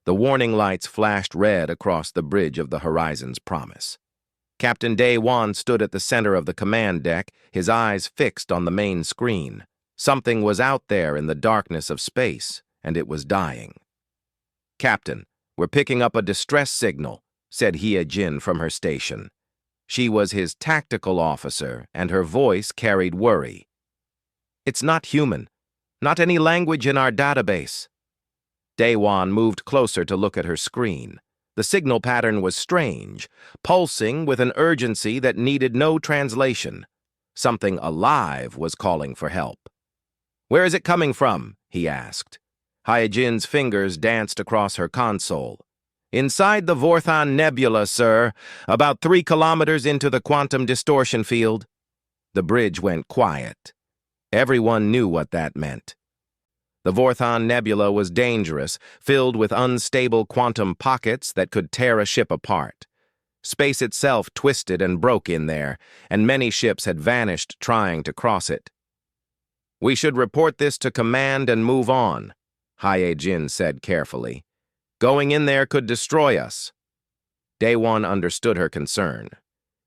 The warning lights flashed red across the bridge of the Horizon's Promise. Captain Day Wan stood at the center of the command deck, his eyes fixed on the main screen. Something was out there in the darkness of space, and it was dying. "Captain, we're picking up a distress signal," said Hia Jin from her station. She was his tactical officer, and her voice carried worry. "It's not human. Not any language in our database." Daewon moved closer to look at her screen. The signal pattern was strange, pulsing with an urgency that needed no translation. Something alive was calling for help. "Where is it coming from?" he asked. Hyojin's fingers danced across her console. "Inside the Vorthon Nebula, sir, about 3 kilometers into the quantum distortion field." The bridge went quiet. Everyone knew what that meant. The Vorthon Nebula was dangerous, filled with unstable quantum pockets that could tear a ship apart. Space itself twisted and broke in there, and many ships had vanished trying to cross it. "We should report this to command and move on," Hyojin said carefully. "Going in there could destroy us." Daewon understood her concern.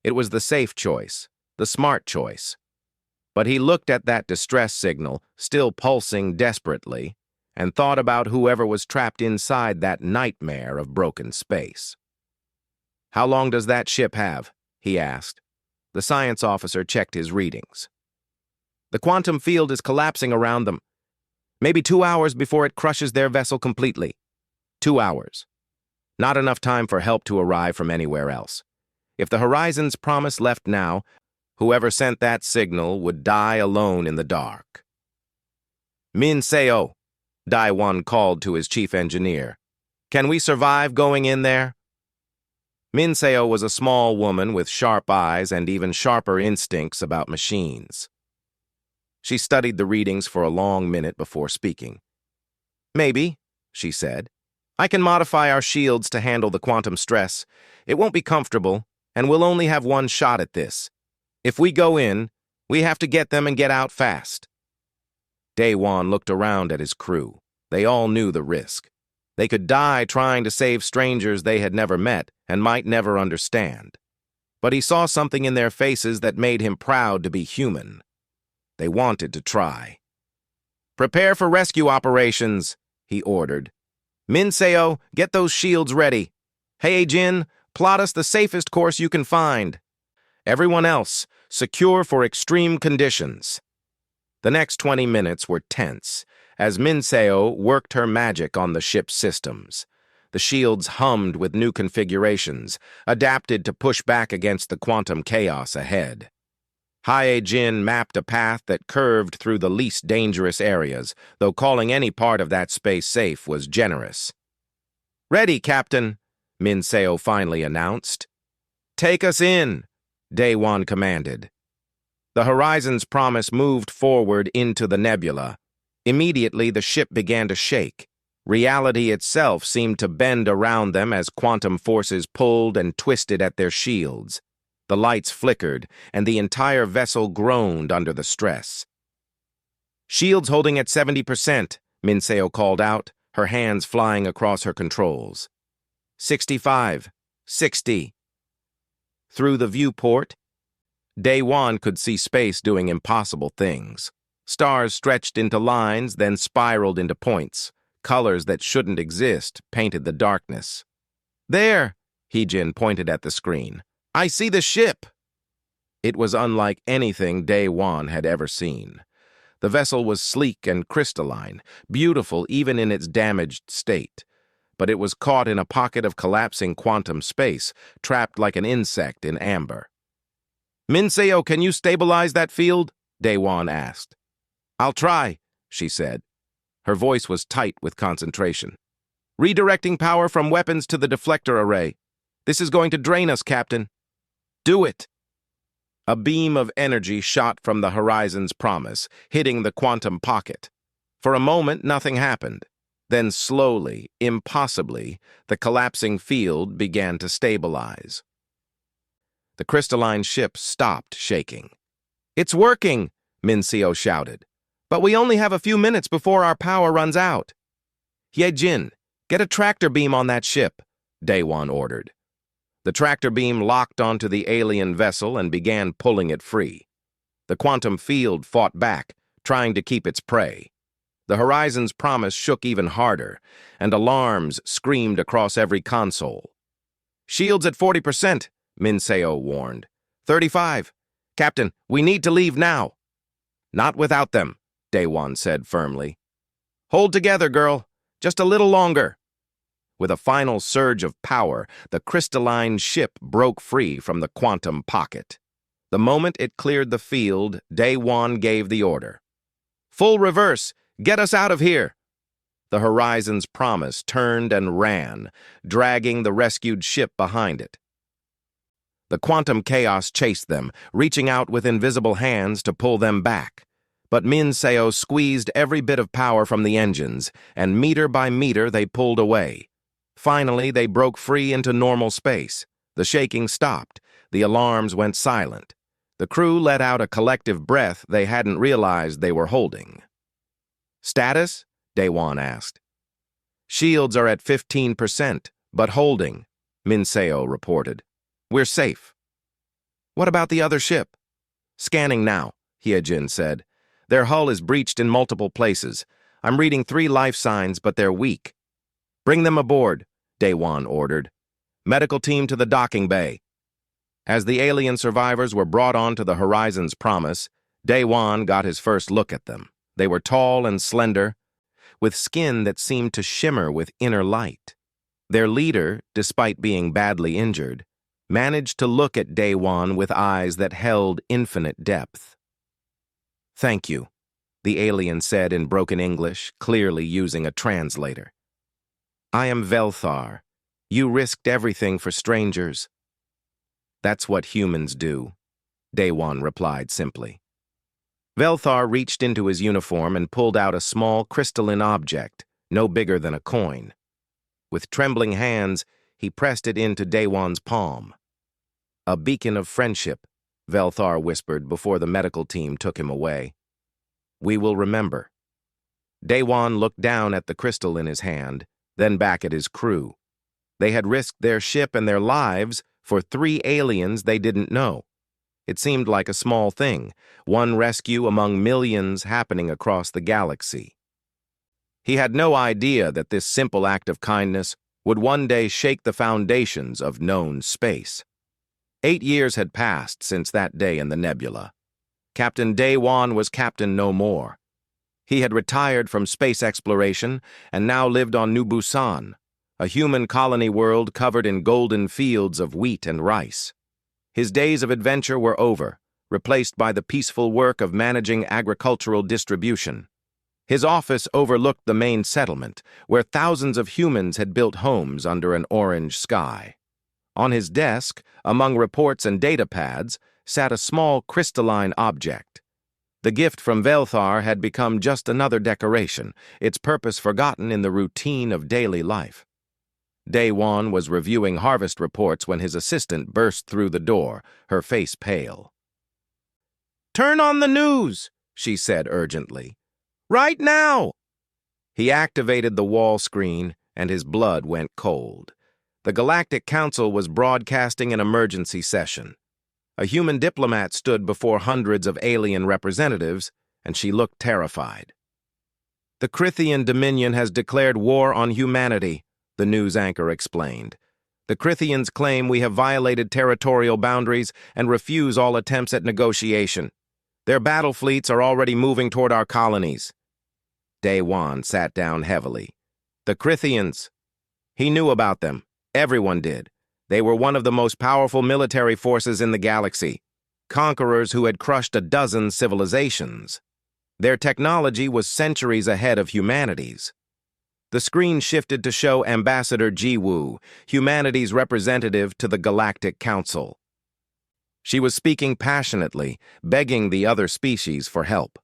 It was the safe choice, the smart choice. But he looked at that distress signal, still pulsing desperately, and thought about whoever was trapped inside that nightmare of broken space. "How long does that ship have?" he asked. The science officer checked his readings. "The quantum field is collapsing around them. Maybe 2 hours before it crushes their vessel completely." 2 hours. Not enough time for help to arrive from anywhere else. If the Horizon's Promise left now, whoever sent that signal would die alone in the dark. "Min Seo," Daewon called to his chief engineer. "Can we survive going in there?" Min Seo was a small woman with sharp eyes and even sharper instincts about machines. She studied the readings for a long minute before speaking. "Maybe," she said. "I can modify our shields to handle the quantum stress. It won't be comfortable, and we'll only have one shot at this. If we go in, we have to get them and get out fast." Daewon looked around at his crew. They all knew the risk. They could die trying to save strangers they had never met and might never understand. But he saw something in their faces that made him proud to be human. They wanted to try. "Prepare for rescue operations," he ordered. "Min Seo, get those shields ready. Hey Jin, plot us the safest course you can find. Everyone else, secure for extreme conditions." The next 20 minutes were tense, as Min Seo worked her magic on the ship's systems. The shields hummed with new configurations, adapted to push back against the quantum chaos ahead. Hyojin mapped a path that curved through the least dangerous areas, though calling any part of that space safe was generous. "Ready, Captain," Min Seo finally announced. "Take us in," Daewon commanded. The Horizon's Promise moved forward into the nebula. Immediately, the ship began to shake. Reality itself seemed to bend around them as quantum forces pulled and twisted at their shields. The lights flickered, and the entire vessel groaned under the stress. "Shields holding at 70%, Min Seo called out, her hands flying across her controls. 65, 60. Through the viewport, Daewon could see space doing impossible things. Stars stretched into lines, then spiraled into points. Colors that shouldn't exist painted the darkness. "There," Heejin pointed at the screen. "I see the ship." It was unlike anything Daewon had ever seen. The vessel was sleek and crystalline, beautiful even in its damaged state. But it was caught in a pocket of collapsing quantum space, trapped like an insect in amber. "Min Seo, can you stabilize that field?" Daewon asked. "I'll try," she said. Her voice was tight with concentration. "Redirecting power from weapons to the deflector array. This is going to drain us, Captain." "Do it." A beam of energy shot from the Horizon's Promise, hitting the quantum pocket. For a moment, nothing happened. Then slowly, impossibly, the collapsing field began to stabilize. The crystalline ship stopped shaking. "It's working," Min Seo shouted. "But we only have a few minutes before our power runs out." "Ye Jin, Get a tractor beam on that ship, Daewon ordered. The tractor beam locked onto the alien vessel and began pulling it free. The quantum field fought back, trying to keep its prey. The Horizon's promise shook even harder, and alarms screamed across every console. "Shields at 40%, Minseo warned. 35. Captain, we need to leave now." "Not without them," Daewon said firmly. "Hold together, girl. Just a little longer." With a final surge of power, the crystalline ship broke free from the quantum pocket. The moment it cleared the field, Daewon gave the order. "Full reverse! Get us out of here!" The Horizon's promise turned and ran, dragging the rescued ship behind it. The quantum chaos chased them, reaching out with invisible hands to pull them back. But Minseo squeezed every bit of power from the engines, and meter by meter they pulled away. Finally, they broke free into normal space. The shaking stopped. The alarms went silent. The crew let out a collective breath they hadn't realized they were holding. "Status?" Daewon asked. "Shields are at 15%, but holding," Minseo reported. "We're safe." "What about the other ship?" "Scanning now," Hyejin said. "Their hull is breached in multiple places. I'm reading 3 life signs, but they're weak." "Bring them aboard," Daewon ordered. "Medical team to the docking bay." As the alien survivors were brought onto the Horizon's promise, Daewon got his first look at them. They were tall and slender, with skin that seemed to shimmer with inner light. Their leader, despite being badly injured, managed to look at Daewon with eyes that held infinite depth. "Thank you," the alien said in broken English, clearly using a translator. "I am Velthar. You risked everything for strangers." "That's what humans do," Daewon replied simply. Velthar reached into his uniform and pulled out a small crystalline object, no bigger than a coin. With trembling hands, he pressed it into Daewon's palm. "A beacon of friendship," Velthar whispered before the medical team took him away. "We will remember." Daewon looked down at the crystal in his hand, then back at his crew. They had risked their ship and their lives for 3 aliens they didn't know. It seemed like a small thing, one rescue among millions happening across the galaxy. He had no idea that this simple act of kindness would one day shake the foundations of known space. 8 years had passed since that day in the nebula. Captain Daewon was captain no more. He had retired from space exploration and now lived on New Busan, a human colony world covered in golden fields of wheat and rice. His days of adventure were over, replaced by the peaceful work of managing agricultural distribution. His office overlooked the main settlement, where thousands of humans had built homes under an orange sky. On his desk, among reports and data pads, sat a small crystalline object. The gift from Velthar had become just another decoration, its purpose forgotten in the routine of daily life. Daewon was reviewing harvest reports when his assistant burst through the door, her face pale. "Turn on the news," she said urgently. "Right now!" He activated the wall screen, and his blood went cold. The Galactic Council was broadcasting an emergency session. A human diplomat stood before hundreds of alien representatives, and she looked terrified. "The Crithian Dominion has declared war on humanity," the news anchor explained. "The Crithians claim we have violated territorial boundaries and refuse all attempts at negotiation. Their battle fleets are already moving toward our colonies." Daewon sat down heavily. The Crithians. He knew about them. Everyone did. They were one of the most powerful military forces in the galaxy, conquerors who had crushed a dozen civilizations. Their technology was centuries ahead of humanity's. The screen shifted to show Ambassador Jiwoo, humanity's representative to the Galactic Council. She was speaking passionately, begging the other species for help.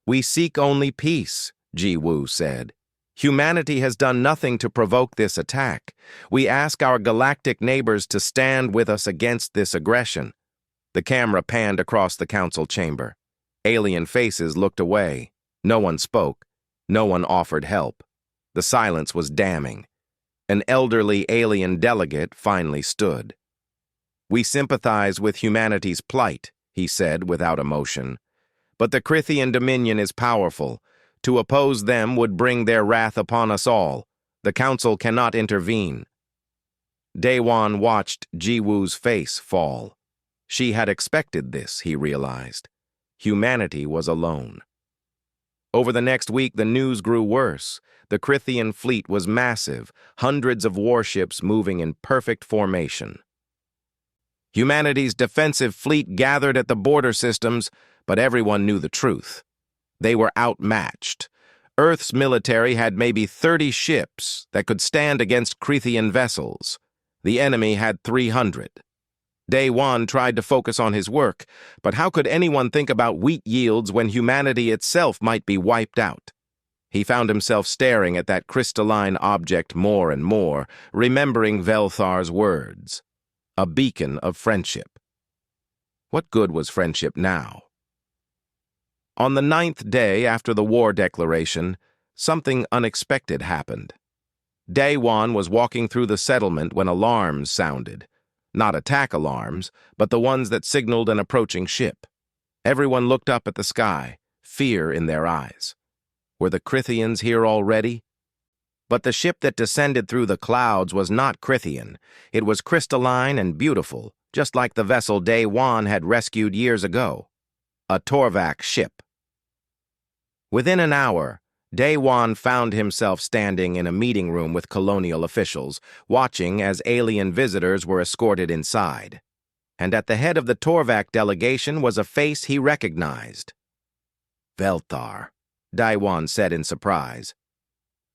"We seek only peace," Jiwoo said. "Humanity has done nothing to provoke this attack. We ask our galactic neighbors to stand with us against this aggression." The camera panned across the council chamber. Alien faces looked away. No one spoke. No one offered help. The silence was damning. An elderly alien delegate finally stood. "We sympathize with humanity's plight," he said without emotion. "But the Crithian Dominion is powerful. To oppose them would bring their wrath upon us all. The Council cannot intervene." Daewon watched Jiwoo's face fall. She had expected this, he realized. Humanity was alone. Over the next week, the news grew worse. The Crithian fleet was massive, hundreds of warships moving in perfect formation. Humanity's defensive fleet gathered at the border systems, but everyone knew the truth. They were outmatched. Earth's military had maybe 30 ships that could stand against Crithian vessels. The enemy had 300. Daewon tried to focus on his work, but how could anyone think about wheat yields when humanity itself might be wiped out? He found himself staring at that crystalline object more and more, remembering Velthar's words. A beacon of friendship. What good was friendship now? On the 9th day after the war declaration, something unexpected happened. Daewon was walking through the settlement when alarms sounded. Not attack alarms, but the ones that signaled an approaching ship. Everyone looked up at the sky, fear in their eyes. Were the Crithians here already? But the ship that descended through the clouds was not Crithian. It was crystalline and beautiful, just like the vessel Daewon had rescued years ago. A Torvak ship. Within an hour, Daewon found himself standing in a meeting room with colonial officials, watching as alien visitors were escorted inside. And at the head of the Torvak delegation was a face he recognized. "Velthar," Daewon said in surprise.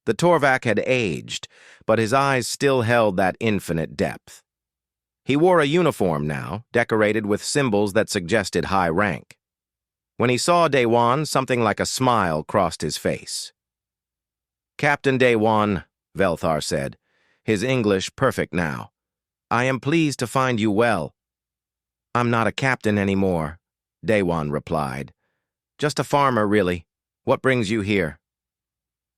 The Torvak had aged, but his eyes still held that infinite depth. He wore a uniform now, decorated with symbols that suggested high rank. When he saw Daewon, something like a smile crossed his face. "Captain Daewon," Velthar said, his English perfect now. "I am pleased to find you well." "I'm not a captain anymore," Daewon replied. "Just a farmer, really. What brings you here?"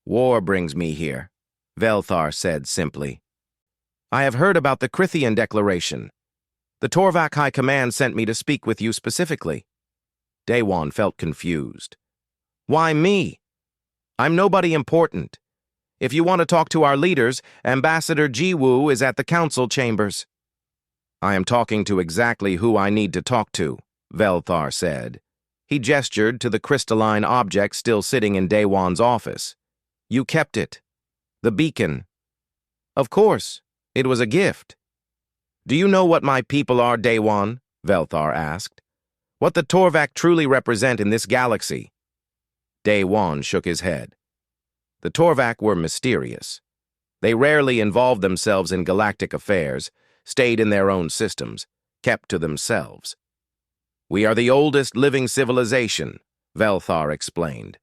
"War brings me here," Velthar said simply. "I have heard about the Crithian Declaration. The Torvak High Command sent me to speak with you specifically." Daewon felt confused. "Why me? I'm nobody important. If you want to talk to our leaders, Ambassador Jiwoo is at the council chambers." "I am talking to exactly who I need to talk to," Velthar said. He gestured to the crystalline object still sitting in Daewon's office. "You kept it. The beacon." "Of course. It was a gift." "Do you know what my people are, Daewon?" Velthar asked. "What the Torvak truly represent in this galaxy?" Daewon shook his head. The Torvak were mysterious. They rarely involved themselves in galactic affairs, stayed in their own systems, kept to themselves. "We are the oldest living civilization," Velthar explained.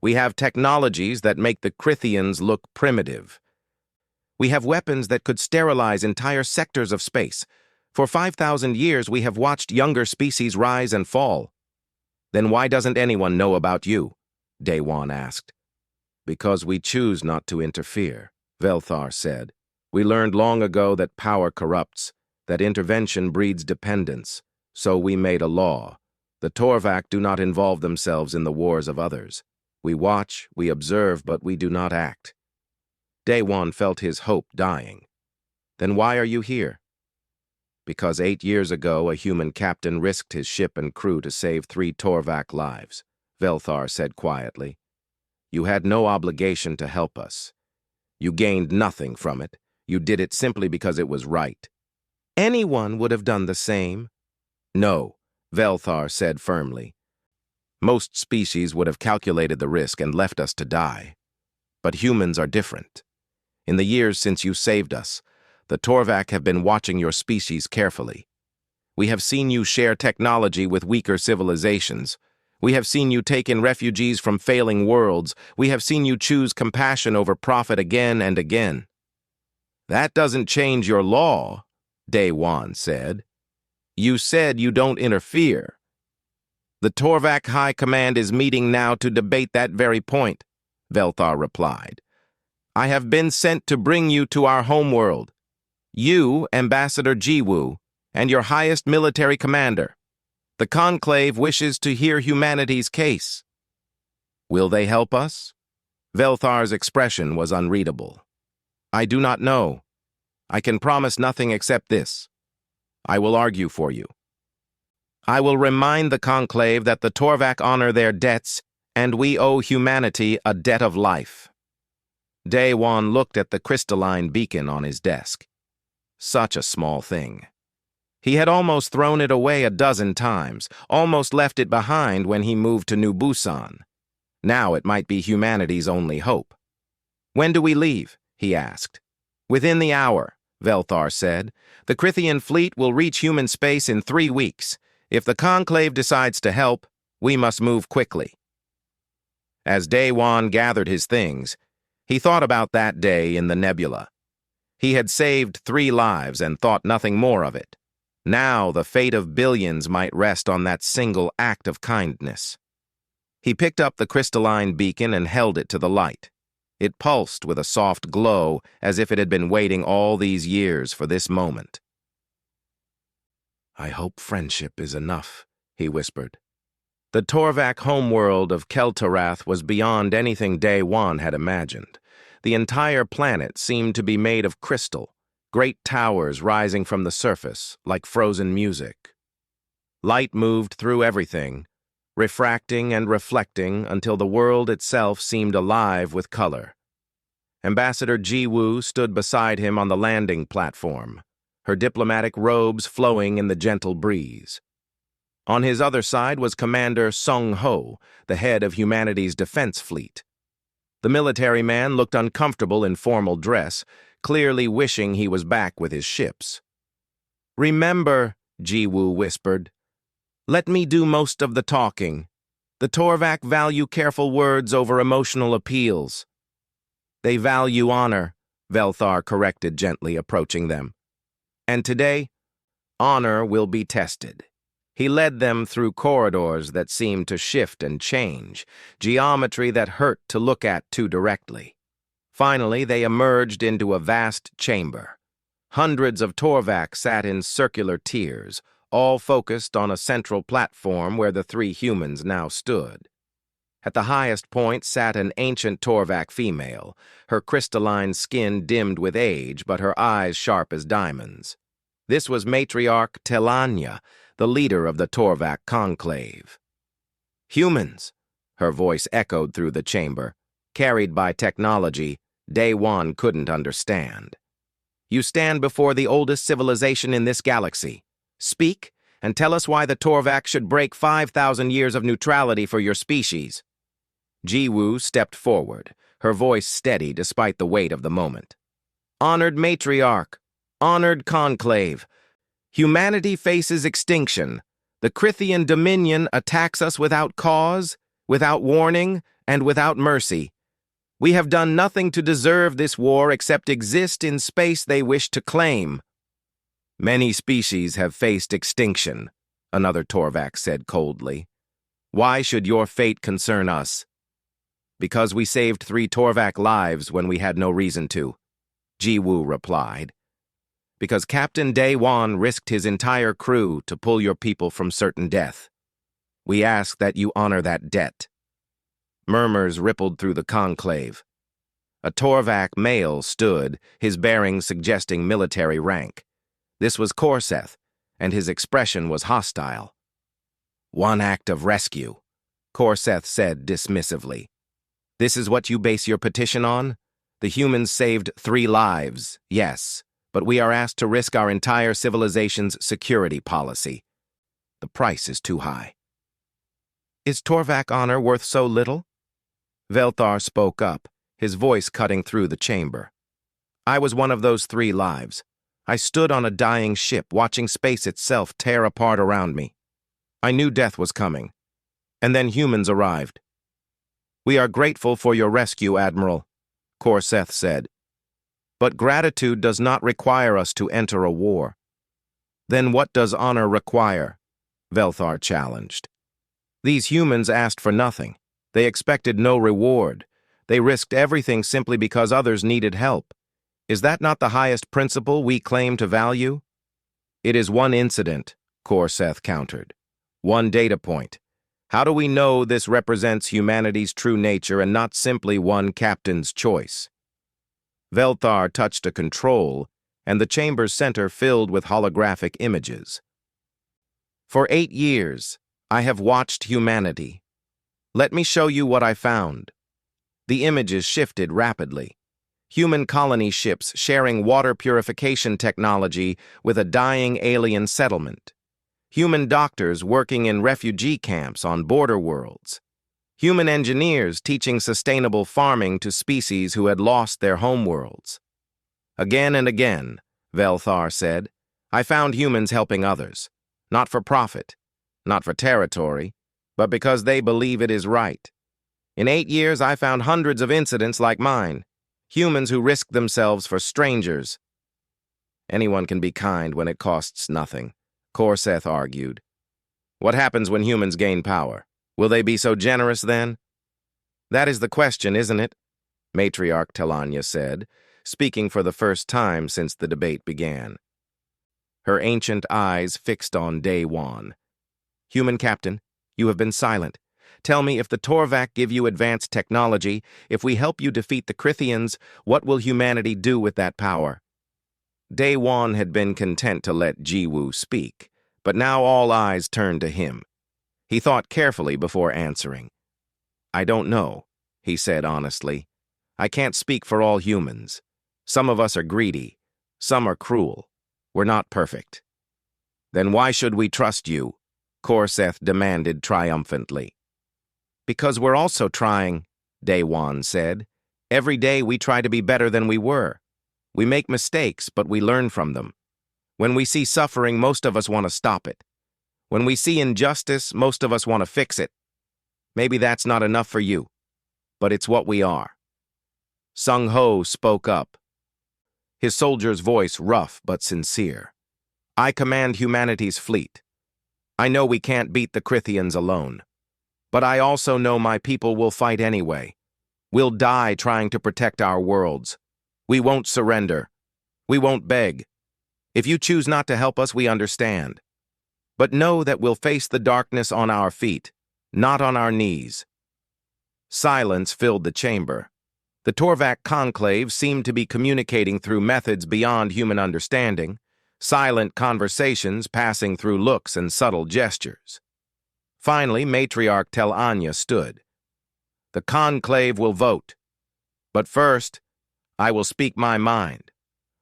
"We have technologies that make the Crithians look primitive. We have weapons that could sterilize entire sectors of space. For 5,000 years, we have watched younger species rise and fall." "Then why doesn't anyone know about you?" Daewon asked. "Because we choose not to interfere," Velthar said. "We learned long ago that power corrupts, that intervention breeds dependence, so we made a law. The Torvak do not involve themselves in the wars of others. We watch, we observe, but we do not act." Daewon felt his hope dying. "Then why are you here?" "Because 8 years ago a human captain risked his ship and crew to save 3 Torvak lives," Velthar said quietly. "You had no obligation to help us. You gained nothing from it. You did it simply because it was right." "Anyone would have done the same." "No," Velthar said firmly. "Most species would have calculated the risk and left us to die. But humans are different. In the years since you saved us, the Torvak have been watching your species carefully. We have seen you share technology with weaker civilizations. We have seen you take in refugees from failing worlds. We have seen you choose compassion over profit again and again." "That doesn't change your law," Daewon said. "You said you don't interfere." "The Torvak High Command is meeting now to debate that very point," Velthar replied. I have been sent to bring you to our homeworld. You, Ambassador Jiwoo, and your highest military commander. The Conclave wishes to hear humanity's case. Will they help us? Velthar's expression was unreadable. I do not know. I can promise nothing except this. I will argue for you. I will remind the Conclave that the Torvak honor their debts, and we owe humanity a debt of life. Daewon looked at the crystalline beacon on his desk. Such a small thing. He had almost thrown it away a dozen times, almost left it behind when he moved to New Busan. Now it might be humanity's only hope. When do we leave? He asked. Within the hour, Velthar said. The Krithian fleet will reach human space in 3 weeks. If the Conclave decides to help, we must move quickly. As Daewon gathered his things, he thought about that day in the nebula. He had saved 3 lives and thought nothing more of it. Now the fate of billions might rest on that single act of kindness. He picked up the crystalline beacon and held it to the light. It pulsed with a soft glow as if it had been waiting all these years for this moment. I hope friendship is enough, he whispered. The Torvak homeworld of Keltarath was beyond anything Daewon had imagined. The entire planet seemed to be made of crystal, great towers rising from the surface, like frozen music. Light moved through everything, refracting and reflecting until the world itself seemed alive with color. Ambassador Jiwoo stood beside him on the landing platform, her diplomatic robes flowing in the gentle breeze. On his other side was Commander Sung Ho, the head of humanity's defense fleet. The military man looked uncomfortable in formal dress, clearly wishing he was back with his ships. Remember, Jiwoo whispered, let me do most of the talking. The Torvak value careful words over emotional appeals. They value honor, Velthar corrected gently, approaching them. And today, honor will be tested. He led them through corridors that seemed to shift and change, geometry that hurt to look at too directly. Finally, they emerged into a vast chamber. Hundreds of Torvak sat in circular tiers, all focused on a central platform where the 3 humans now stood. At the highest point sat an ancient Torvak female, her crystalline skin dimmed with age, but her eyes sharp as diamonds. This was matriarch Telanya, the leader of the Torvak conclave. Humans, her voice echoed through the chamber, carried by technology Daewon couldn't understand. You stand before the oldest civilization in this galaxy. Speak, and tell us why the Torvak should break 5,000 years of neutrality for your species. Jiwoo stepped forward, her voice steady despite the weight of the moment. Honored matriarch, honored conclave, humanity faces extinction. The Krithian dominion attacks us without cause, without warning, and without mercy. We have done nothing to deserve this war except exist in space they wish to claim. Many species have faced extinction, another Torvak said coldly. Why should your fate concern us? Because we saved 3 Torvak lives when we had no reason to, Jiwoo replied. Because Captain Daewon risked his entire crew to pull your people from certain death. We ask that you honor that debt. Murmurs rippled through the conclave. A Torvak male stood, his bearing suggesting military rank. This was Korseth, and his expression was hostile. One act of rescue, Korseth said dismissively. This is what you base your petition on? The humans saved 3 lives, yes, but we are asked to risk our entire civilization's security policy. The price is too high. Is Torvak honor worth so little? Velthar spoke up, his voice cutting through the chamber. I was one of those 3 lives. I stood on a dying ship, watching space itself tear apart around me. I knew death was coming. And then humans arrived. We are grateful for your rescue, Admiral, Korseth said. But gratitude does not require us to enter a war. Then what does honor require? Velthar challenged. These humans asked for nothing. They expected no reward. They risked everything simply because others needed help. Is that not the highest principle we claim to value? It is one incident, Korseth countered. One data point. How do we know this represents humanity's true nature and not simply one captain's choice? Velthar touched a control, and the chamber's center filled with holographic images. For 8 years, I have watched humanity. Let me show you what I found. The images shifted rapidly. Human colony ships sharing water purification technology with a dying alien settlement. Human doctors working in refugee camps on border worlds. Human engineers teaching sustainable farming to species who had lost their homeworlds. Again and again, Velthar said, I found humans helping others, not for profit, not for territory, but because they believe it is right. In 8 years, I found hundreds of incidents like mine, humans who risk themselves for strangers. Anyone can be kind when it costs nothing, Korseth argued. What happens when humans gain power? Will they be so generous then? That is the question, isn't it? Matriarch Telanya said, speaking for the first time since the debate began. Her ancient eyes fixed on Day-Wan. Human captain, you have been silent. Tell me, if the Torvak give you advanced technology, if we help you defeat the Krithians, what will humanity do with that power? Day-Wan had been content to let Jiwoo speak, but now all eyes turned to him. He thought carefully before answering. I don't know, he said honestly. I can't speak for all humans. Some of us are greedy. Some are cruel. We're not perfect. Then why should we trust you? Korseth demanded triumphantly. Because we're also trying, Day-Wan said. Every day we try to be better than we were. We make mistakes, but we learn from them. When we see suffering, most of us want to stop it. When we see injustice, most of us want to fix it. Maybe that's not enough for you, but it's what we are. Sung Ho spoke up, his soldier's voice rough but sincere. I command humanity's fleet. I know we can't beat the Krithians alone. But I also know my people will fight anyway. We'll die trying to protect our worlds. We won't surrender. We won't beg. If you choose not to help us, we understand. But know that we'll face the darkness on our feet, not on our knees. Silence filled the chamber. The Torvak conclave seemed to be communicating through methods beyond human understanding, silent conversations passing through looks and subtle gestures. Finally, Matriarch Telanya stood. The conclave will vote. But first, I will speak my mind.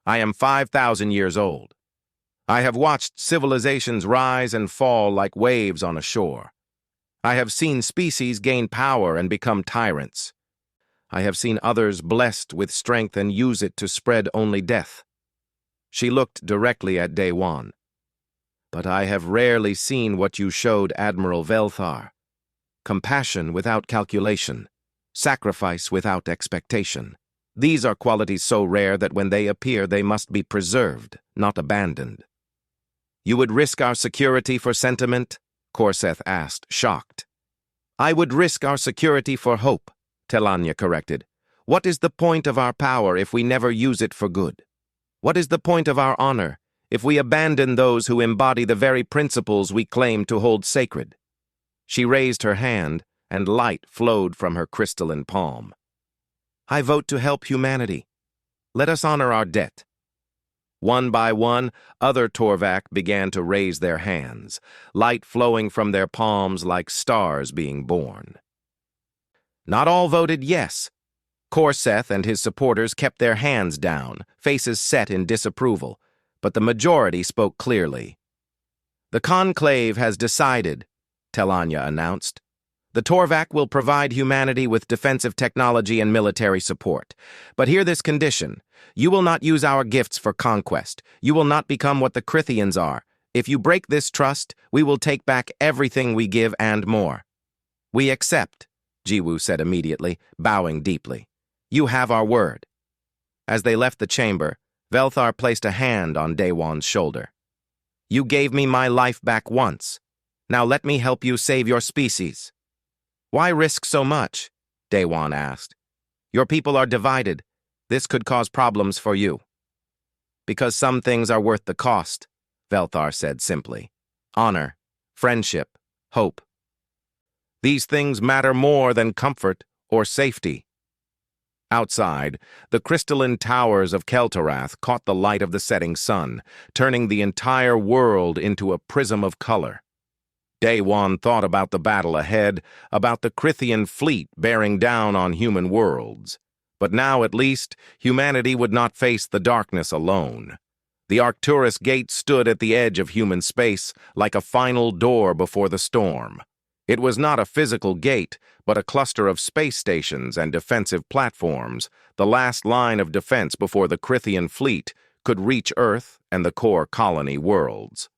I am 5,000 years old. I have watched civilizations rise and fall like waves on a shore. I have seen species gain power and become tyrants. I have seen others blessed with strength and use it to spread only death. She looked directly at Day-Wan. But I have rarely seen what you showed, Admiral Velthar. Compassion without calculation. Sacrifice without expectation. These are qualities so rare that when they appear, they must be preserved, not abandoned. You would risk our security for sentiment? Korseth asked, shocked. I would risk our security for hope, Telanya corrected. What is the point of our power if we never use it for good? What is the point of our honor if we abandon those who embody the very principles we claim to hold sacred? She raised her hand, and light flowed from her crystalline palm. I vote to help humanity. Let us honor our debt. One by one, other Torvak began to raise their hands, light flowing from their palms like stars being born. Not all voted yes. Korseth and his supporters kept their hands down, faces set in disapproval, but the majority spoke clearly. The conclave has decided, Telanya announced. The Torvak will provide humanity with defensive technology and military support. But hear this condition. You will not use our gifts for conquest. You will not become what the Krithians are. If you break this trust, we will take back everything we give and more. We accept, Jiwoo said immediately, bowing deeply. You have our word. As they left the chamber, Velthar placed a hand on Day-Wan's shoulder. You gave me my life back once. Now let me help you save your species. Why risk so much? Day-Wan asked. Your people are divided. This could cause problems for you. Because some things are worth the cost, Velthar said simply. Honor, friendship, hope. These things matter more than comfort or safety. Outside, the crystalline towers of Keltarath caught the light of the setting sun, turning the entire world into a prism of color. Day-Wan thought about the battle ahead, about the Crithian fleet bearing down on human worlds. But now, at least, humanity would not face the darkness alone. The Arcturus Gate stood at the edge of human space, like a final door before the storm. It was not a physical gate, but a cluster of space stations and defensive platforms, the last line of defense before the Crithian fleet could reach Earth and the core colony worlds.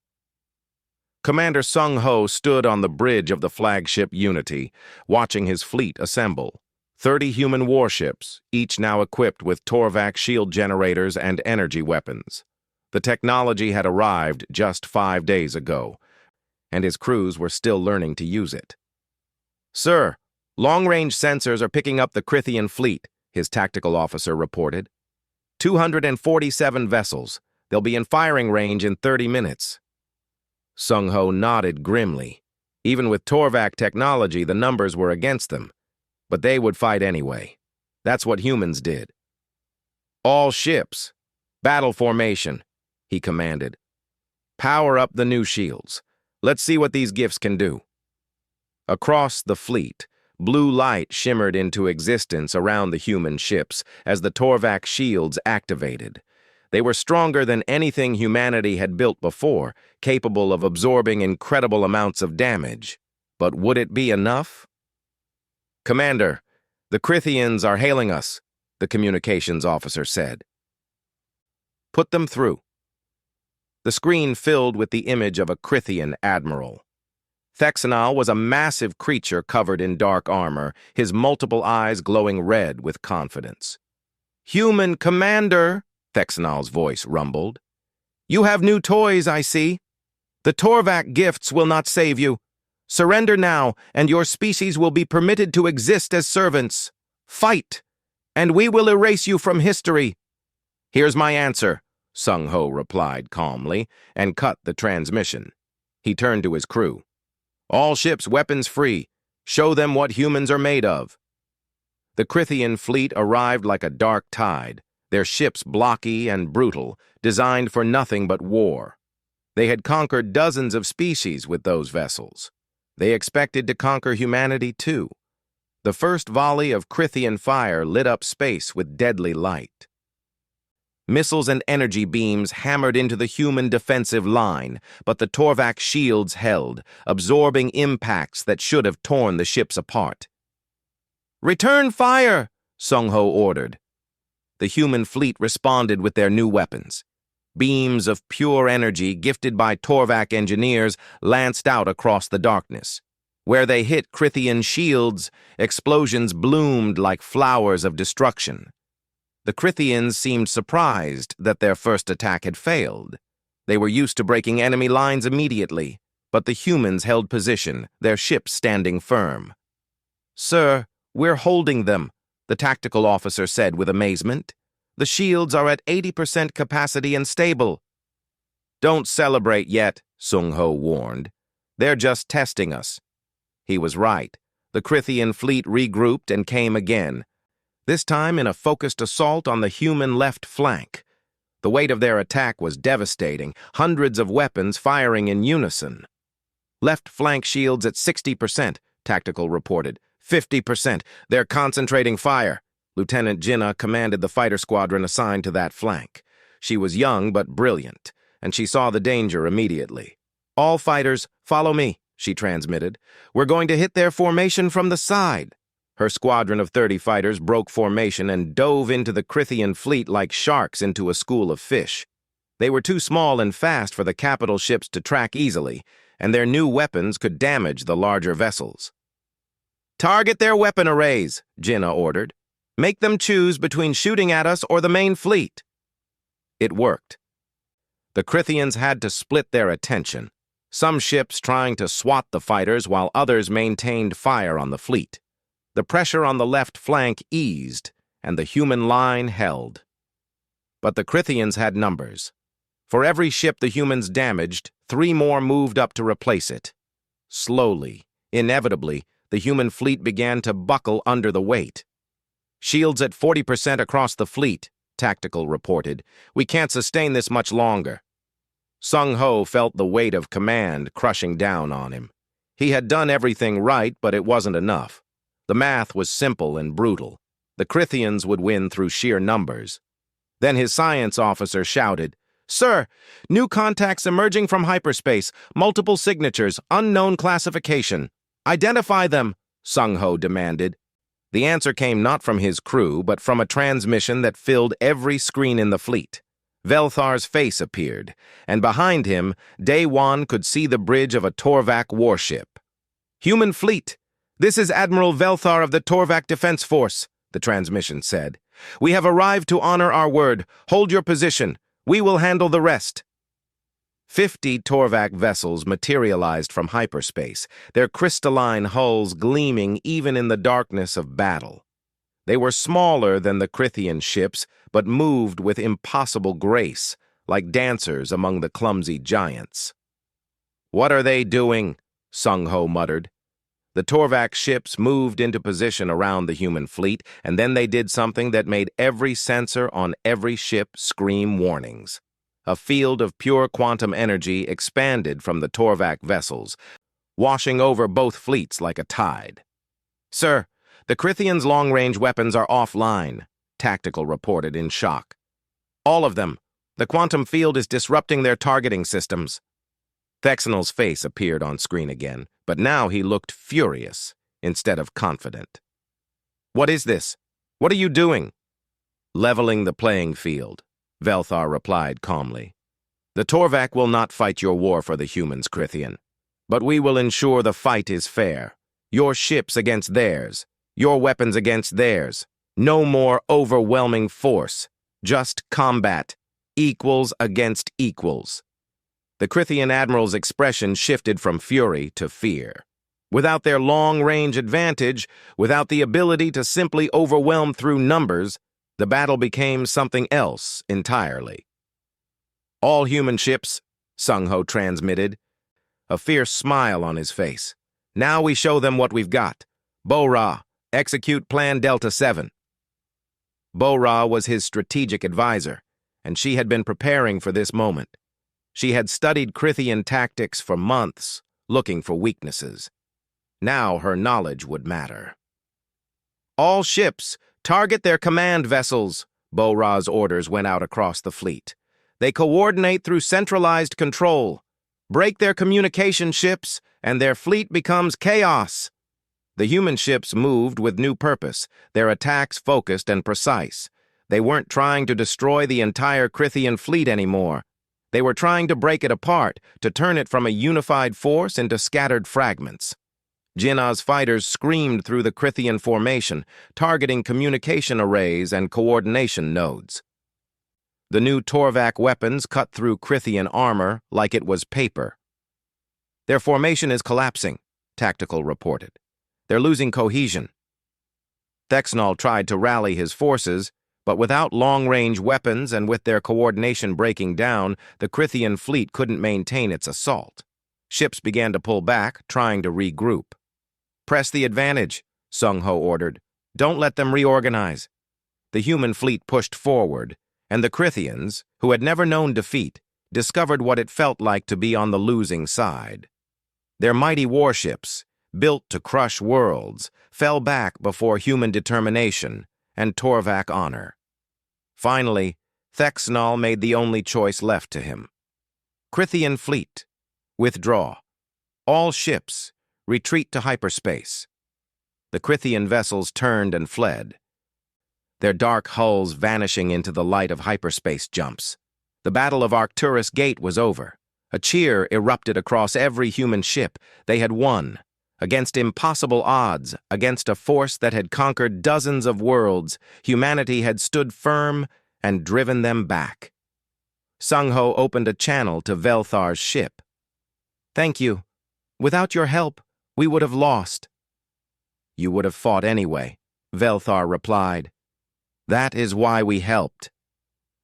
Commander Sung Ho stood on the bridge of the flagship Unity, watching his fleet assemble. 30 human warships, each now equipped with Torvac shield generators and energy weapons. The technology had arrived just 5 days ago, and his crews were still learning to use it. "Sir, long-range sensors are picking up the Crithian fleet," his tactical officer reported. 247 vessels. They'll be in firing range in 30 minutes. Sung Ho nodded grimly. Even with Torvac technology, the numbers were against them. But they would fight anyway. That's what humans did. "All ships, battle formation," he commanded. "Power up the new shields. Let's see what these gifts can do." Across the fleet, blue light shimmered into existence around the human ships as the Torvac shields activated. They were stronger than anything humanity had built before, capable of absorbing incredible amounts of damage. But would it be enough? "Commander, the Crithians are hailing us," the communications officer said. "Put them through." The screen filled with the image of a Crithian admiral. Thexanal was a massive creature covered in dark armor, his multiple eyes glowing red with confidence. "Human commander," Thexanal's voice rumbled. "You have new toys, I see. The Torvac gifts will not save you. Surrender now, and your species will be permitted to exist as servants. Fight, and we will erase you from history." "Here's my answer," Sung Ho replied calmly, and cut the transmission. He turned to his crew. "All ships weapons free. Show them what humans are made of." The Crithian fleet arrived like a dark tide, their ships blocky and brutal, designed for nothing but war. They had conquered dozens of species with those vessels. They expected to conquer humanity too. The first volley of Crithian fire lit up space with deadly light. Missiles and energy beams hammered into the human defensive line, but the Torvac shields held, absorbing impacts that should have torn the ships apart. "Return fire!" Sung Ho ordered. The human fleet responded with their new weapons. Beams of pure energy gifted by Torvac engineers lanced out across the darkness. Where they hit Crithian shields, explosions bloomed like flowers of destruction. The Crithians seemed surprised that their first attack had failed. They were used to breaking enemy lines immediately, but the humans held position, their ships standing firm. "Sir, we're holding them," the tactical officer said with amazement. "The shields are at 80% capacity and stable." "Don't celebrate yet," Sung Ho warned. "They're just testing us." He was right. The Crithian fleet regrouped and came again, this time in a focused assault on the human left flank. The weight of their attack was devastating, hundreds of weapons firing in unison. "Left flank shields at 60%, Tactical reported. 50%. They're concentrating fire." Lieutenant Jinnah commanded the fighter squadron assigned to that flank. She was young but brilliant, and she saw the danger immediately. "All fighters, follow me," she transmitted. "We're going to hit their formation from the side." Her squadron of 30 fighters broke formation and dove into the Crithian fleet like sharks into a school of fish. They were too small and fast for the capital ships to track easily, and their new weapons could damage the larger vessels. "Target their weapon arrays," Jinnah ordered. "Make them choose between shooting at us or the main fleet." It worked. The Crithians had to split their attention, some ships trying to swat the fighters while others maintained fire on the fleet. The pressure on the left flank eased, and the human line held. But the Crithians had numbers. For every ship the humans damaged, 3 more moved up to replace it. Slowly, inevitably, the human fleet began to buckle under the weight. "Shields at 40% across the fleet," Tactical reported. "We can't sustain this much longer." Sung Ho felt the weight of command crushing down on him. He had done everything right, but it wasn't enough. The math was simple and brutal. The Crithians would win through sheer numbers. Then his science officer shouted, "Sir, new contacts emerging from hyperspace, multiple signatures, unknown classification. Identify them," Sung Ho demanded. The answer came not from his crew, but from a transmission that filled every screen in the fleet. Velthar's face appeared, and behind him, Day-Wan could see the bridge of a Torvak warship. "Human fleet, this is Admiral Velthar of the Torvak Defense Force," the transmission said. "We have arrived to honor our word. Hold your position. We will handle the rest." 50 Torvak vessels materialized from hyperspace, their crystalline hulls gleaming even in the darkness of battle. They were smaller than the Crithian ships, but moved with impossible grace, like dancers among the clumsy giants. "What are they doing?" Sung Ho muttered. The Torvak ships moved into position around the human fleet, and then they did something that made every sensor on every ship scream warnings. A field of pure quantum energy expanded from the Torvak vessels, washing over both fleets like a tide. "Sir, the Crithians' long-range weapons are offline," Tactical reported in shock. "All of them. The quantum field is disrupting their targeting systems." Thexnel's face appeared on screen again, but now he looked furious instead of confident. "What is this? What are you doing?" "Leveling the playing field," Velthar replied calmly. "The Torvak will not fight your war for the humans, Crithian. But we will ensure the fight is fair. Your ships against theirs. Your weapons against theirs. No more overwhelming force. Just combat. Equals against equals." The Crithian admiral's expression shifted from fury to fear. Without their long-range advantage, without the ability to simply overwhelm through numbers, the battle became something else entirely. "All human ships," Sung Ho transmitted, a fierce smile on his face. "Now we show them what we've got. Bo-Ra, execute Plan Delta 7. Bo-Ra was his strategic advisor, and she had been preparing for this moment. She had studied Crithian tactics for months, looking for weaknesses. Now her knowledge would matter. "All ships, target their command vessels," Bo-Ra's orders went out across the fleet. "They coordinate through centralized control. Break their communication ships, and their fleet becomes chaos." The human ships moved with new purpose, their attacks focused and precise. They weren't trying to destroy the entire Crithian fleet anymore. They were trying to break it apart, to turn it from a unified force into scattered fragments. Jinnah's fighters screamed through the Crithian formation, targeting communication arrays and coordination nodes. The new Torvak weapons cut through Crithian armor like it was paper. "Their formation is collapsing," Tactical reported. "They're losing cohesion." Thexnel tried to rally his forces, but without long-range weapons and with their coordination breaking down, the Crithian fleet couldn't maintain its assault. Ships began to pull back, trying to regroup. "Press the advantage," Sung Ho ordered. "Don't let them reorganize." The human fleet pushed forward, and the Crithians, who had never known defeat, discovered what it felt like to be on the losing side. Their mighty warships, built to crush worlds, fell back before human determination and Torvak honor. Finally, Thexnel made the only choice left to him. "Crithian fleet, withdraw. All ships, retreat to hyperspace." The Crithian vessels turned and fled, their dark hulls vanishing into the light of hyperspace jumps. The Battle of Arcturus Gate was over. A cheer erupted across every human ship. They had won. Against impossible odds, against a force that had conquered dozens of worlds, humanity had stood firm and driven them back. Sung Ho opened a channel to Velthar's ship. "Thank you. Without your help, we would have lost." "You would have fought anyway," Velthar replied. That is why we helped.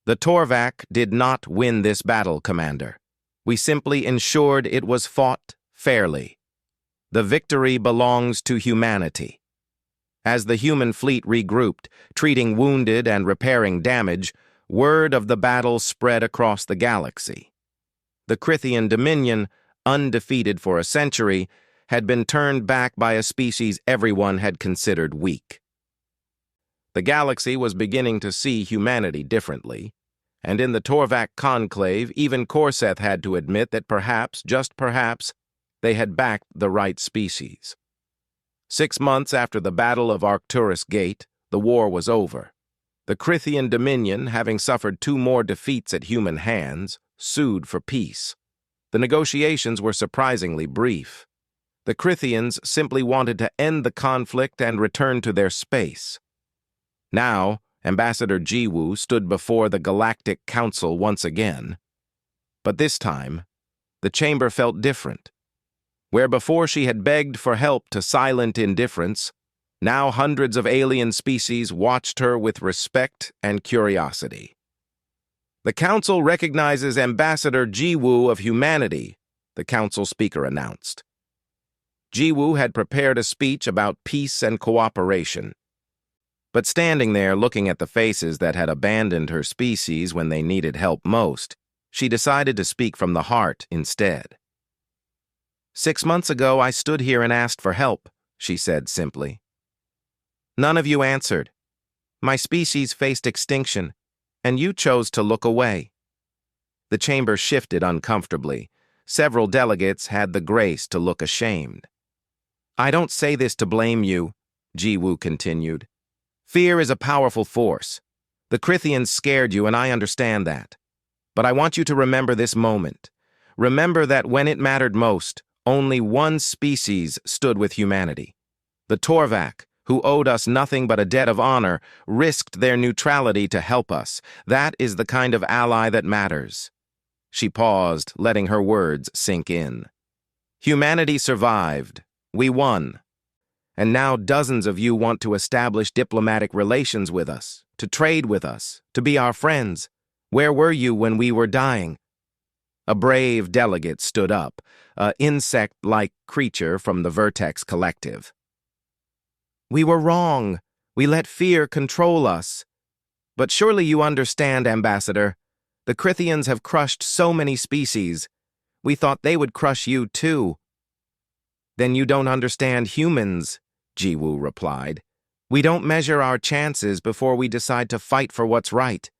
The Torvak did not win this battle, Commander. We simply ensured it was fought fairly. The victory belongs to humanity. As the human fleet regrouped, treating wounded and repairing damage, word of the battle spread across the galaxy. The Crithian Dominion, undefeated for a century, had been turned back by a species everyone had considered weak. The galaxy was beginning to see humanity differently, and in the Torvak conclave, even Korseth had to admit that perhaps, just perhaps, they had backed the right species. 6 months after the Battle of Arcturus Gate, the war was over. The Crithian Dominion, having suffered 2 more defeats at human hands, sued for peace. The negotiations were surprisingly brief. The Crithians simply wanted to end the conflict and return to their space. Now, Ambassador Jiwoo stood before the Galactic Council once again. But this time, the chamber felt different. Where before she had begged for help to silent indifference, now hundreds of alien species watched her with respect and curiosity. The Council recognizes Ambassador Jiwoo of humanity, the Council speaker announced. Jiwoo had prepared a speech about peace and cooperation. But standing there looking at the faces that had abandoned her species when they needed help most, she decided to speak from the heart instead. 6 months ago, I stood here and asked for help, she said simply. None of you answered. My species faced extinction, and you chose to look away. The chamber shifted uncomfortably. Several delegates had the grace to look ashamed. I don't say this to blame you, Jiwoo continued. Fear is a powerful force. The Crithians scared you, and I understand that. But I want you to remember this moment. Remember that when it mattered most, only one species stood with humanity. The Torvak, who owed us nothing but a debt of honor, risked their neutrality to help us. That is the kind of ally that matters. She paused, letting her words sink in. Humanity survived. We won. And now dozens of you want to establish diplomatic relations with us, to trade with us, to be our friends. Where were you when we were dying? A brave delegate stood up, an insect-like creature from the Vertex Collective. We were wrong. We let fear control us. But surely you understand, Ambassador. The Crithians have crushed so many species. We thought they would crush you too. Then you don't understand humans, Jiwoo replied. We don't measure our chances before we decide to fight for what's right.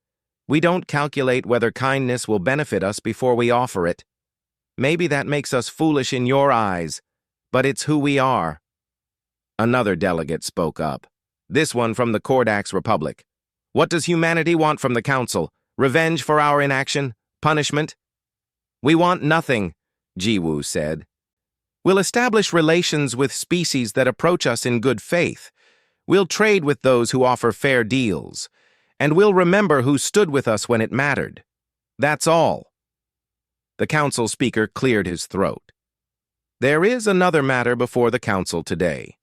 We don't calculate whether kindness will benefit us before we offer it. Maybe that makes us foolish in your eyes, but it's who we are. Another delegate spoke up, this one from the Kordax Republic. What does humanity want from the Council? Revenge for our inaction? Punishment? We want nothing, Jiwoo said. We'll establish relations with species that approach us in good faith. We'll trade with those who offer fair deals. And we'll remember who stood with us when it mattered. That's all. The Council speaker cleared his throat. There is another matter before the Council today.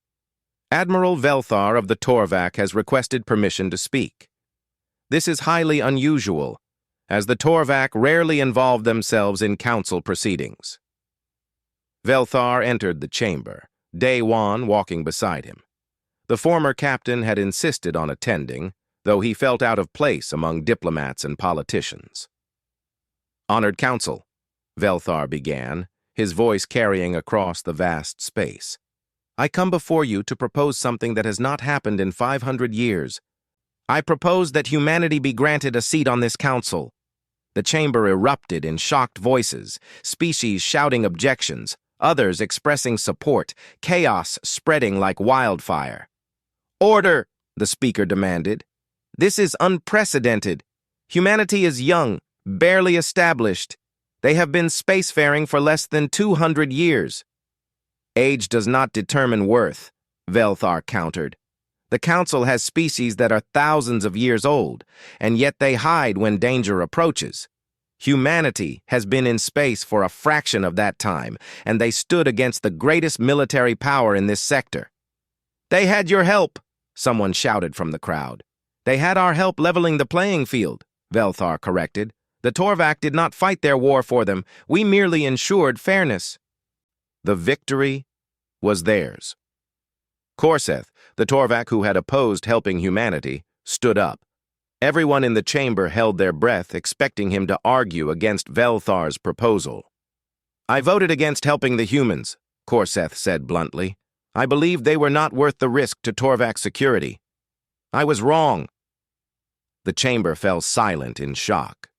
Admiral Velthar of the Torvak has requested permission to speak. This is highly unusual, as the Torvak rarely involve themselves in Council proceedings. Velthar entered the chamber, Daewon walking beside him. The former captain had insisted on attending, though he felt out of place among diplomats and politicians. Honored Council, Velthar began, his voice carrying across the vast space. I come before you to propose something that has not happened in 500 years. I propose that humanity be granted a seat on this council. The chamber erupted in shocked voices, species shouting objections, others expressing support, chaos spreading like wildfire. Order, the speaker demanded. This is unprecedented. Humanity is young, barely established. They have been spacefaring for less than 200 years. Age does not determine worth, Velthar countered. The Council has species that are thousands of years old, and yet they hide when danger approaches. Humanity has been in space for a fraction of that time, and they stood against the greatest military power in this sector. They had your help, someone shouted from the crowd. They had our help leveling the playing field, Velthar corrected. The Torvak did not fight their war for them. We merely ensured fairness. The victory was theirs. Korseth, the Torvak who had opposed helping humanity, stood up. Everyone in the chamber held their breath, expecting him to argue against Velthar's proposal. I voted against helping the humans, Korseth said bluntly. I believed they were not worth the risk to Torvak's security. I was wrong. The chamber fell silent in shock.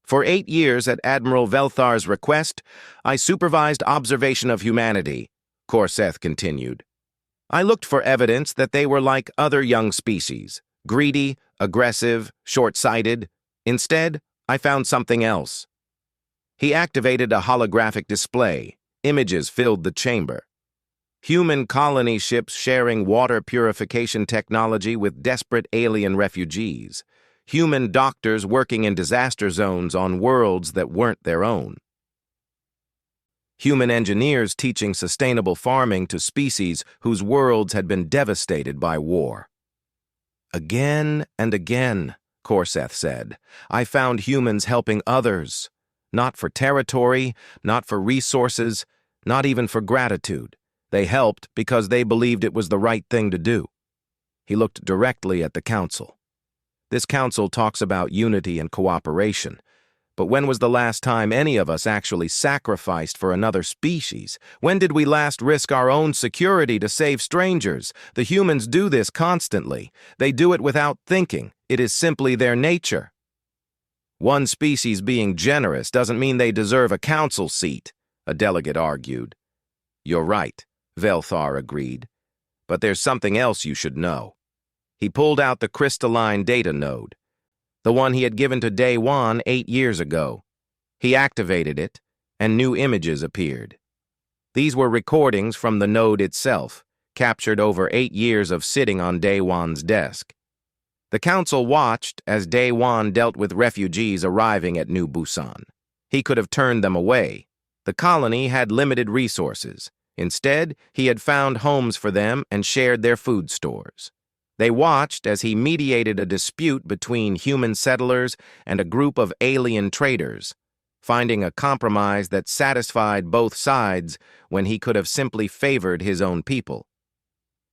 For 8 years, at Admiral Velthar's request, I supervised observation of humanity, Korseth continued. I looked for evidence that they were like other young species, greedy, aggressive, short-sighted. Instead, I found something else. He activated a holographic display. Images filled the chamber. Human colony ships sharing water purification technology with desperate alien refugees. Human doctors working in disaster zones on worlds that weren't their own. Human engineers teaching sustainable farming to species whose worlds had been devastated by war. Again and again, Korseth said, I found humans helping others, not for territory, not for resources, not even for gratitude. They helped because they believed it was the right thing to do. He looked directly at the council. This council talks about unity and cooperation, but when was the last time any of us actually sacrificed for another species? When did we last risk our own security to save strangers? The humans do this constantly. They do it without thinking. It is simply their nature. One species being generous doesn't mean they deserve a council seat, a delegate argued. You're right, Velthar agreed. But there's something else you should know. He pulled out the crystalline data node, the one he had given to Day One 8 years ago. He activated it, and new images appeared. These were recordings from the node itself, captured over 8 years of sitting on Day One's desk. The council watched as Day One dealt with refugees arriving at New Busan. He could have turned them away. The colony had limited resources. Instead, he had found homes for them and shared their food stores. They watched as he mediated a dispute between human settlers and a group of alien traders, finding a compromise that satisfied both sides when he could have simply favored his own people.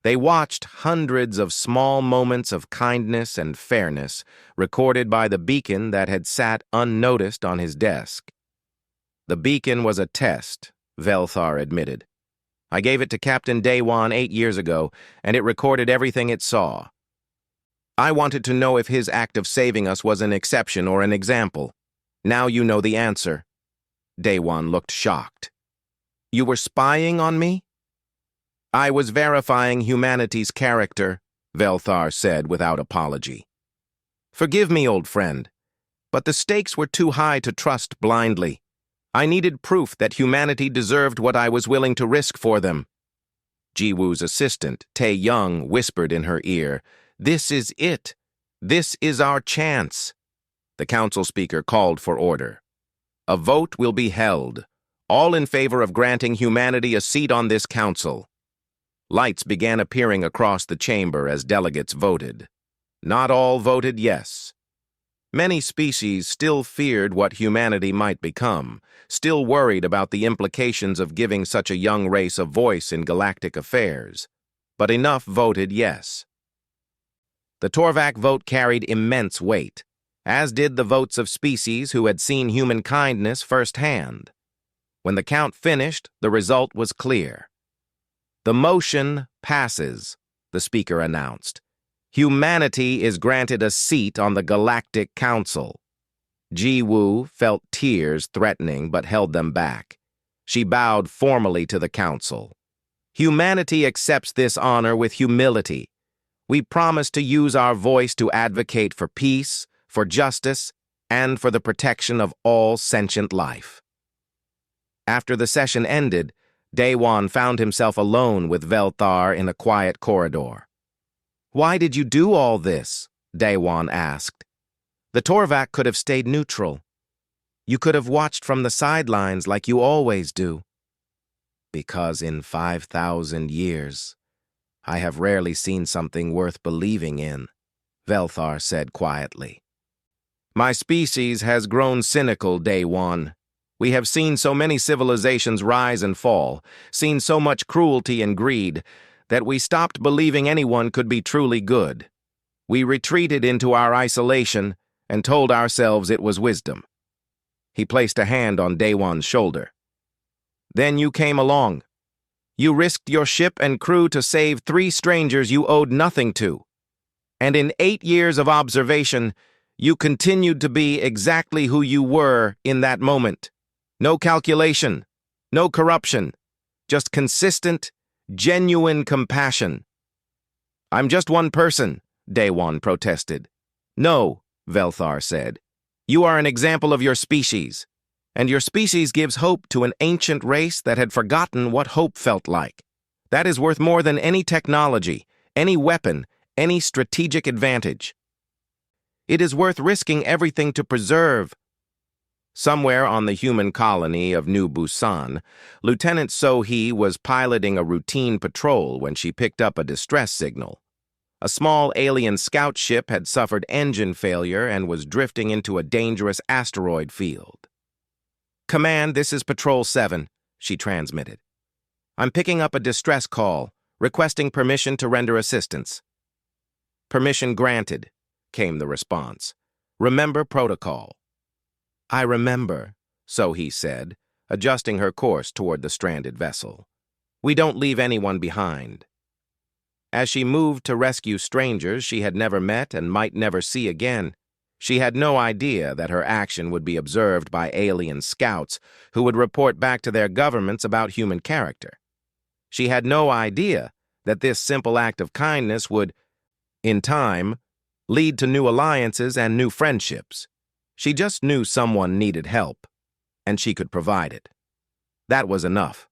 They watched hundreds of small moments of kindness and fairness recorded by the beacon that had sat unnoticed on his desk. The beacon was a test, Velthar admitted. I gave it to Captain Day One 8 years ago, and it recorded everything it saw. I wanted to know if his act of saving us was an exception or an example. Now you know the answer. Day One looked shocked. You were spying on me? I was verifying humanity's character, Velthar said without apology. Forgive me, old friend, but the stakes were too high to trust blindly. I needed proof that humanity deserved what I was willing to risk for them. Jiwoo's assistant, Tae Young, whispered in her ear, This is it. This is our chance. The council speaker called for order. A vote will be held, all in favor of granting humanity a seat on this council. Lights began appearing across the chamber as delegates voted. Not all voted yes. Many species still feared what humanity might become, still worried about the implications of giving such a young race a voice in galactic affairs. But enough voted yes. The Torvak vote carried immense weight, as did the votes of species who had seen human kindness firsthand. When the count finished, the result was clear. The motion passes, the speaker announced. Humanity is granted a seat on the Galactic Council. Jiwoo felt tears threatening but held them back. She bowed formally to the council. Humanity accepts this honor with humility. We promise to use our voice to advocate for peace, for justice, and for the protection of all sentient life. After the session ended, Daewon found himself alone with Velthar in a quiet corridor. Why did you do all this? Daewon asked. The Torvak could have stayed neutral. You could have watched from the sidelines like you always do. Because in 5,000 years, I have rarely seen something worth believing in, Velthar said quietly. My species has grown cynical, Day One. We have seen so many civilizations rise and fall, seen so much cruelty and greed, that we stopped believing anyone could be truly good. We retreated into our isolation and told ourselves it was wisdom. He placed a hand on Day One's shoulder. Then you came along. You risked your ship and crew to save 3 strangers you owed nothing to. And in 8 years of observation, you continued to be exactly who you were in that moment. No calculation, no corruption, just consistent, genuine compassion. I'm just one person, Daewon protested. No, Velthar said. You are an example of your species, and your species gives hope to an ancient race that had forgotten what hope felt like. That is worth more than any technology, any weapon, any strategic advantage. It is worth risking everything to preserve. Somewhere on the human colony of New Busan, Lieutenant So-hee was piloting a routine patrol when she picked up a distress signal. A small alien scout ship had suffered engine failure and was drifting into a dangerous asteroid field. Command, this is Patrol 7, she transmitted. I'm picking up a distress call, requesting permission to render assistance. Permission granted, came the response. Remember protocol. I remember, So-hee said, adjusting her course toward the stranded vessel. We don't leave anyone behind. As she moved to rescue strangers she had never met and might never see again, she had no idea that her action would be observed by alien scouts who would report back to their governments about human character. She had no idea that this simple act of kindness would, in time, lead to new alliances and new friendships. She just knew someone needed help, and she could provide it. That was enough.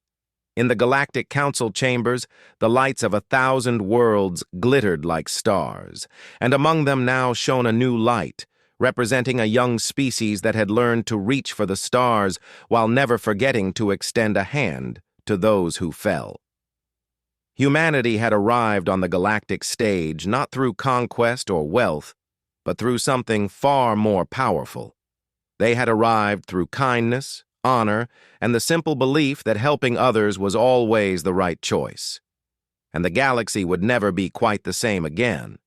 In the Galactic Council chambers, the lights of 1,000 worlds glittered like stars, and among them now shone a new light, representing a young species that had learned to reach for the stars while never forgetting to extend a hand to those who fell. Humanity had arrived on the galactic stage not through conquest or wealth, but through something far more powerful. They had arrived through kindness, honor, and the simple belief that helping others was always the right choice. And the galaxy would never be quite the same again.